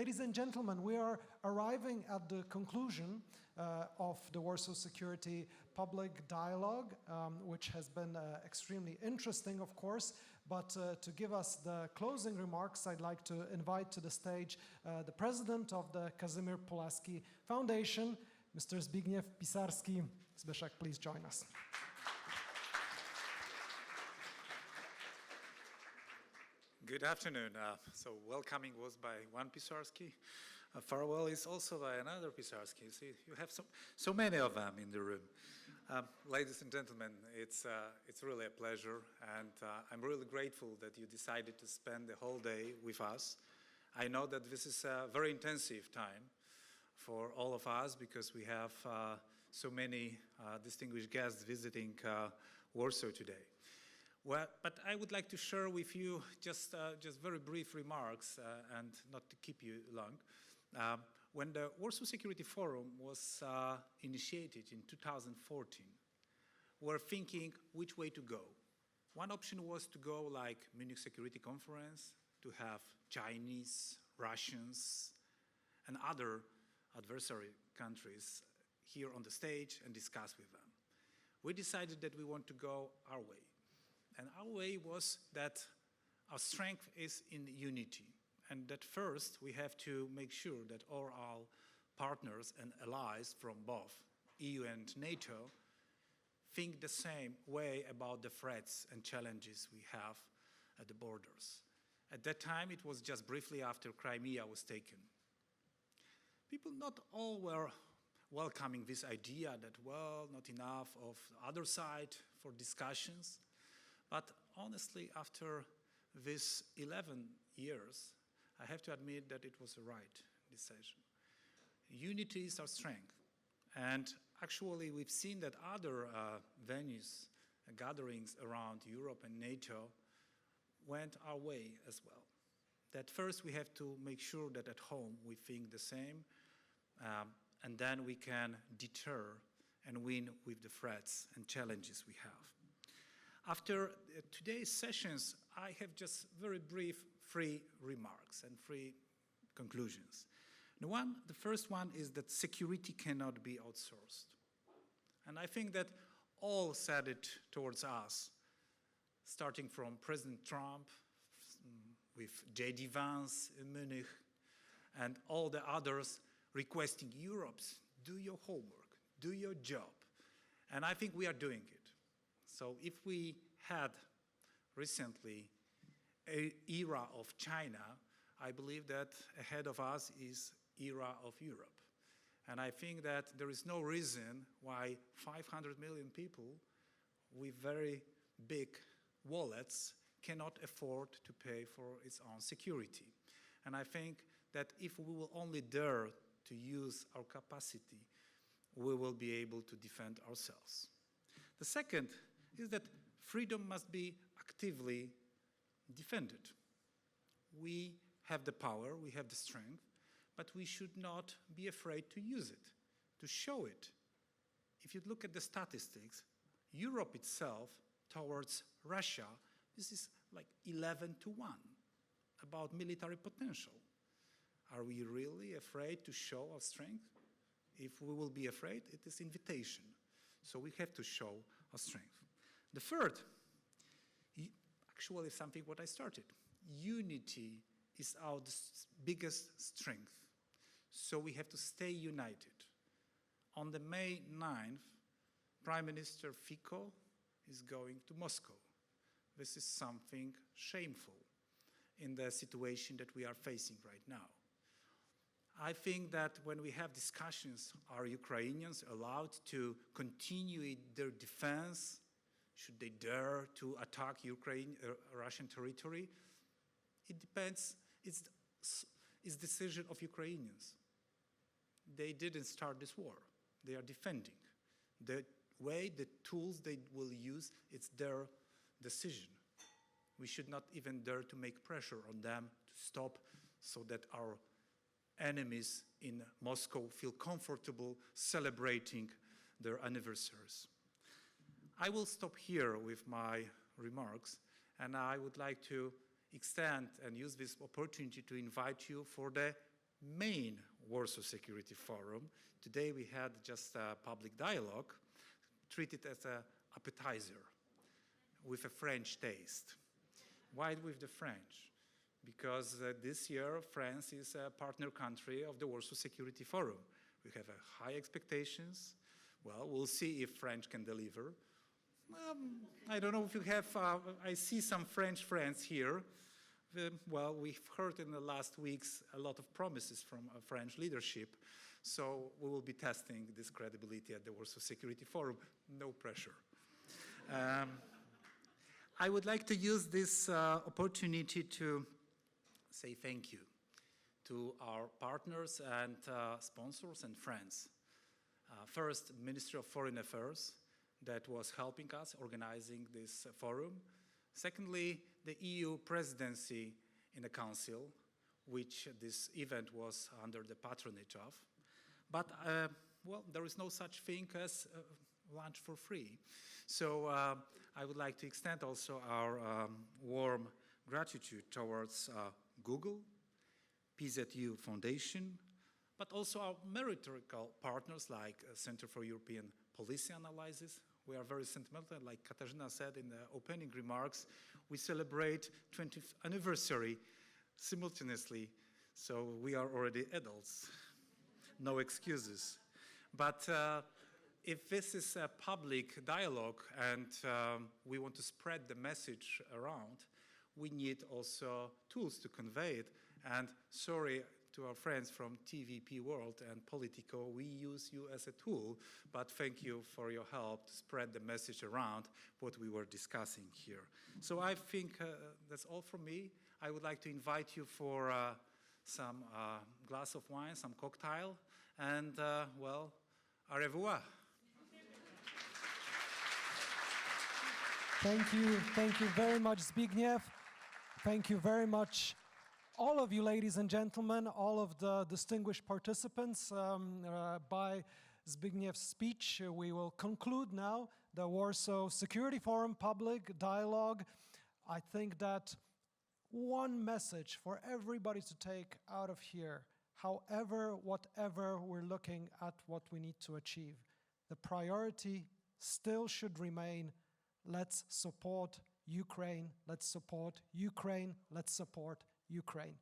Ladies and gentlemen, we are arriving at the conclusion of the Warsaw Security Public Dialogue, which has been extremely interesting, of course. But to give us the closing remarks, I'd like to invite to the stage the president of the Casimir Pulaski Foundation, Mr. Zbigniew Pisarski. Zbyszek, please join us. Good afternoon. So welcoming was by one Pisarski. Farewell is also by another Pisarski. See, you have so many of them in the room. Ladies and gentlemen, it's really a pleasure, and I'm really grateful that you decided to spend the whole day with us. I know that this is a very intensive time for all of us because we have so many distinguished guests visiting Warsaw today. Well, but I would like to share with you just very brief remarks and not to keep you long. When the Warsaw Security Forum was initiated in 2014, we were thinking which way to go. One option was to go like Munich Security Conference, to have Chinese, Russians, and other adversary countries here on the stage and discuss with them. We decided that we want to go our way. And our way was that our strength is in unity, and that first we have to make sure that all our partners and allies from both EU and NATO think the same way about the threats and challenges we have at the borders. At that time, it was just briefly after Crimea was taken. People not all were welcoming this idea that, well, not enough of the other side for discussions. But honestly, after these 11 years, I have to admit that it was the right decision. Unity is our strength. And actually, we've seen that other venues, gatherings around Europe and NATO went our way as well. That first we have to make sure that at home we think the same, and then we can deter and win with the threats and challenges we have. After today's sessions, I have just very brief three remarks and three conclusions. The first one is that security cannot be outsourced. And I think that all said it towards us, starting from President Trump, with J.D. Vance in Munich, and all the others requesting Europe's, do your homework, do your job. And I think we are doing it. So if we had recently an era of China, I believe that ahead of us is era of Europe. And I think that there is no reason why 500 million people with very big wallets cannot afford to pay for its own security. And I think that if we will only dare to use our capacity, we will be able to defend ourselves. The second is that freedom must be actively defended. We have the power, we have the strength, but we should not be afraid to use it, to show it. If you look at the statistics, Europe itself towards Russia, this is like 11-1 about military potential. Are we really afraid to show our strength? If we will be afraid, it is invitation. So we have to show our strength. The third, actually something what I started. Unity is our biggest strength. So we have to stay united. On the May 9th, Prime Minister Fico is going to Moscow. This is something shameful in the situation that we are facing right now. I think that when we have discussions, are Ukrainians allowed to continue their defense? Should they dare to attack Russian territory? It depends. It's decision of Ukrainians. They didn't start this war. They are defending. The way, the tools they will use, it's their decision. We should not even dare to make pressure on them to stop so that our enemies in Moscow feel comfortable celebrating their anniversaries. I will stop here with my remarks, and I would like to extend and use this opportunity to invite you for the main Warsaw Security Forum. Today we had just a public dialogue, treated as an appetizer with a French taste. Why with the French? Because this year France is a partner country of the Warsaw Security Forum. We have high expectations. Well, we'll see if French can deliver. I don't know if you have, I see some French friends here. Well, we've heard in the last weeks a lot of promises from French leadership, so we will be testing this credibility at the Warsaw Security Forum. No pressure. I would like to use this opportunity to say thank you to our partners and sponsors and friends. First, Ministry of Foreign Affairs, that was helping us organizing this forum. Secondly, the EU Presidency in the Council, which this event was under the patronage of. But, well, there is no such thing as lunch for free. So I would like to extend also our warm gratitude towards Google, PZU Foundation, but also our meritocratic partners like Center for European Policy Analysis. We are very sentimental, like Katarzyna said in the opening remarks. We celebrate 20th anniversary simultaneously, so we are already adults. No excuses. But if this is a public dialogue and we want to spread the message around, we need also tools to convey it. And sorry to our friends from TVP World and Politico, we use you as a tool, but thank you for your help to spread the message around what we were discussing here. So I think that's all from me. I would like to invite you for some glass of wine, some cocktail, and well, au revoir. Thank you very much, Zbigniew. Thank you very much, all of you, ladies and gentlemen, all of the distinguished participants. By Zbigniew's speech, we will conclude now the Warsaw Security Forum public dialogue. I think that one message for everybody to take out of here, however, whatever we're looking at what we need to achieve, the priority still should remain: let's support Ukraine, let's support Ukraine, let's support Ukraine.